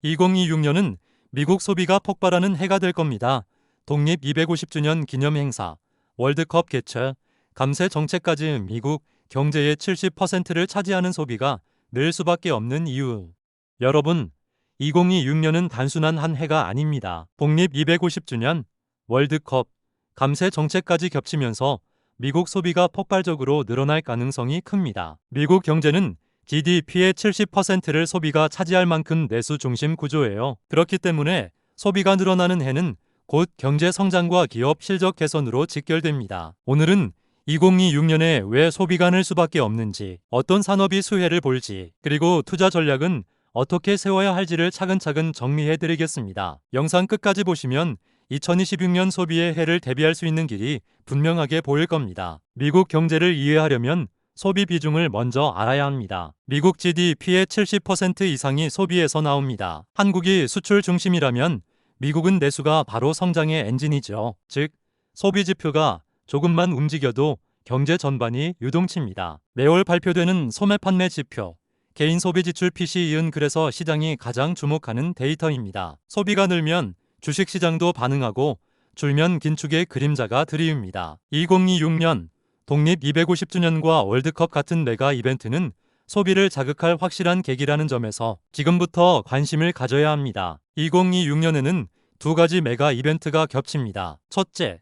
2026년은 미국 소비가 폭발하는 해가 될 겁니다. 독립 250주년 기념 행사, 월드컵 개최, 감세 정책까지 미국 경제의 70%를 차지하는 소비가 늘 수밖에 없는 이유. 여러분, 2026년은 단순한 한 해가 아닙니다. 독립 250주년, 월드컵, 감세 정책까지 겹치면서 미국 소비가 폭발적으로 늘어날 가능성이 큽니다. 미국 경제는 GDP의 70%를 소비가 차지할 만큼 내수 중심 구조예요. 그렇기 때문에 소비가 늘어나는 해는 곧 경제 성장과 기업 실적 개선으로 직결됩니다. 오늘은 2026년에 왜 소비가 늘 수밖에 없는지, 어떤 산업이 수혜를 볼지, 그리고 투자 전략은 어떻게 세워야 할지를 차근차근 정리해 드리겠습니다. 영상 끝까지 보시면 2026년 소비의 해를 대비할 수 있는 길이 분명하게 보일 겁니다. 미국 경제를 이해하려면 소비 비중을 먼저 알아야 합니다. 미국 GDP의 70% 이상이 소비에서 나옵니다. 한국이 수출 중심이라면 미국은 내수가 바로 성장의 엔진이죠. 즉, 소비 지표가 조금만 움직여도 경제 전반이 유동칩니다. 매월 발표되는 소매 판매 지표, 개인 소비 지출 PCE은 그래서 시장이 가장 주목하는 데이터입니다. 소비가 늘면 주식시장도 반응하고 줄면 긴축의 그림자가 드리웁니다. 2026년 독립 250주년과 월드컵 같은 메가 이벤트는 소비를 자극할 확실한 계기라는 점에서 지금부터 관심을 가져야 합니다. 2026년에는 두 가지 메가 이벤트가 겹칩니다. 첫째,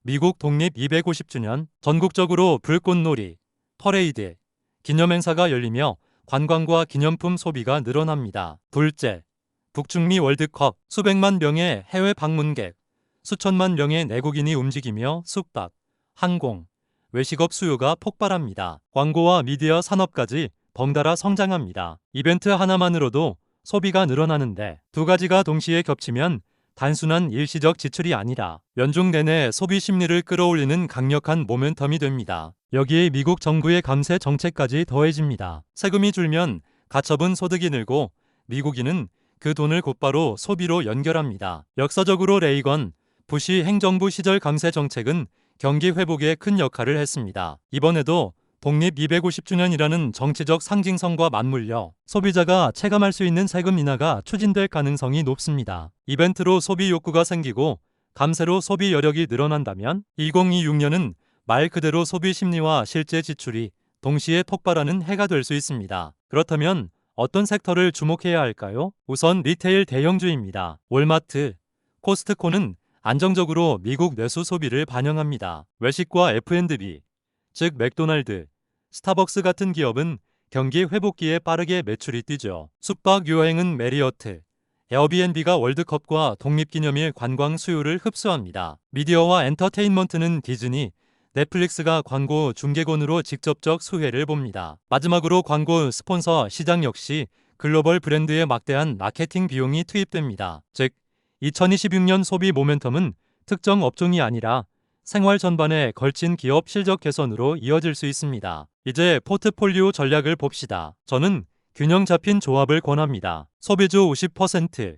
미국 독립 250주년 전국적으로 불꽃놀이, 퍼레이드, 기념행사가 열리며 관광과 기념품 소비가 늘어납니다. 둘째, 북중미 월드컵 수백만 명의 해외 방문객, 수천만 명의 내국인이 움직이며 숙박, 항공, 외식업 수요가 폭발합니다. 광고와 미디어 산업까지 덩달아 성장합니다. 이벤트 하나만으로도 소비가 늘어나는데 두 가지가 동시에 겹치면 단순한 일시적 지출이 아니라 연중 내내 소비 심리를 끌어올리는 강력한 모멘텀이 됩니다. 여기에 미국 정부의 감세 정책까지 더해집니다. 세금이 줄면 가처분 소득이 늘고 미국인은 그 돈을 곧바로 소비로 연결합니다. 역사적으로 레이건, 부시 행정부 시절 감세 정책은 경기 회복에 큰 역할을 했습니다. 이번에도 독립 250주년이라는 정치적 상징성과 맞물려 소비자가 체감할 수 있는 세금 인하가 추진될 가능성이 높습니다. 이벤트로 소비 욕구가 생기고 감세로 소비 여력이 늘어난다면 2026년은 말 그대로 소비 심리와 실제 지출이 동시에 폭발하는 해가 될 수 있습니다. 그렇다면 어떤 섹터를 주목해야 할까요? 우선 리테일 대형주입니다. 월마트, 코스트코는 안정적으로 미국 내수 소비를 반영합니다. 외식과 F&B, 즉 맥도날드, 스타벅스 같은 기업은 경기 회복기에 빠르게 매출이 뛰죠. 숙박 여행은 메리어트, 에어비앤비가 월드컵과 독립기념일 관광 수요를 흡수합니다. 미디어와 엔터테인먼트는 디즈니, 넷플릭스가 광고 중개권으로 직접적 수혜를 봅니다. 마지막으로 광고 스폰서 시장 역시 글로벌 브랜드에 막대한 마케팅 비용이 투입됩니다. 즉, 2026년 소비 모멘텀은 특정 업종이 아니라 생활 전반에 걸친 기업 실적 개선으로 이어질 수 있습니다. 이제 포트폴리오 전략을 봅시다. 저는 균형 잡힌 조합을 권합니다. 소비주 50%,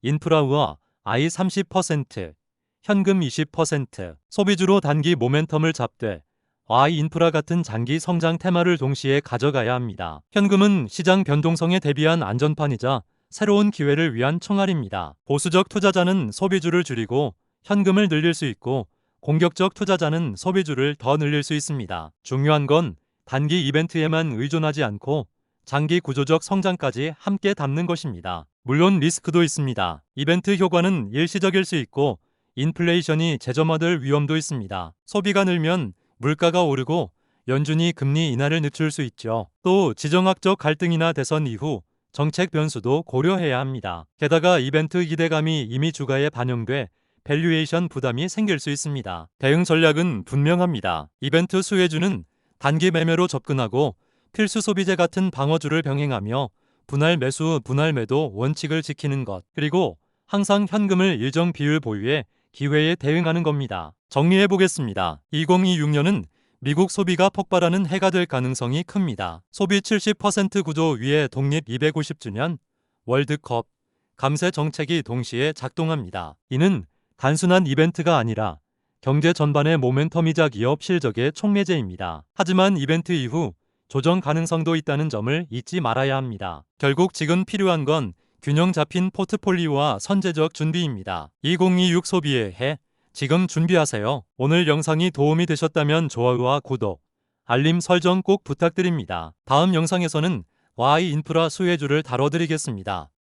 인프라와 I 30%, 현금 20%, 소비주로 단기 모멘텀을 잡되 I 인프라 같은 장기 성장 테마를 동시에 가져가야 합니다. 현금은 시장 변동성에 대비한 안전판이자 새로운 기회를 위한 총알입니다. 보수적 투자자는 소비주를 줄이고 현금을 늘릴 수 있고 공격적 투자자는 소비주를 더 늘릴 수 있습니다. 중요한 건 단기 이벤트에만 의존하지 않고 장기 구조적 성장까지 함께 담는 것입니다. 물론 리스크도 있습니다. 이벤트 효과는 일시적일 수 있고 인플레이션이 재점화될 위험도 있습니다. 소비가 늘면 물가가 오르고 연준이 금리 인하를 늦출 수 있죠. 또 지정학적 갈등이나 대선 이후 정책 변수도 고려해야 합니다. 게다가 이벤트 기대감이 이미 주가에 반영돼 밸류에이션 부담이 생길 수 있습니다. 대응 전략은 분명합니다. 이벤트 수혜주는 단기 매매로 접근하고 필수 소비재 같은 방어주를 병행하며 분할 매수, 분할 매도 원칙을 지키는 것, 그리고 항상 현금을 일정 비율 보유해 기회에 대응하는 겁니다. 정리해 보겠습니다. 2026년은 미국 소비가 폭발하는 해가 될 가능성이 큽니다. 소비 70% 구조 위에 독립 250주년, 월드컵, 감세 정책이 동시에 작동합니다. 이는 단순한 이벤트가 아니라 경제 전반의 모멘텀이자 기업 실적의 촉매제입니다. 하지만 이벤트 이후 조정 가능성도 있다는 점을 잊지 말아야 합니다. 결국 지금 필요한 건 균형 잡힌 포트폴리오와 선제적 준비입니다. 2026 소비의 해, 지금 준비하세요. 오늘 영상이 도움이 되셨다면 좋아요와 구독, 알림 설정 꼭 부탁드립니다. 다음 영상에서는 Y 인프라 수혜주를 다뤄드리겠습니다.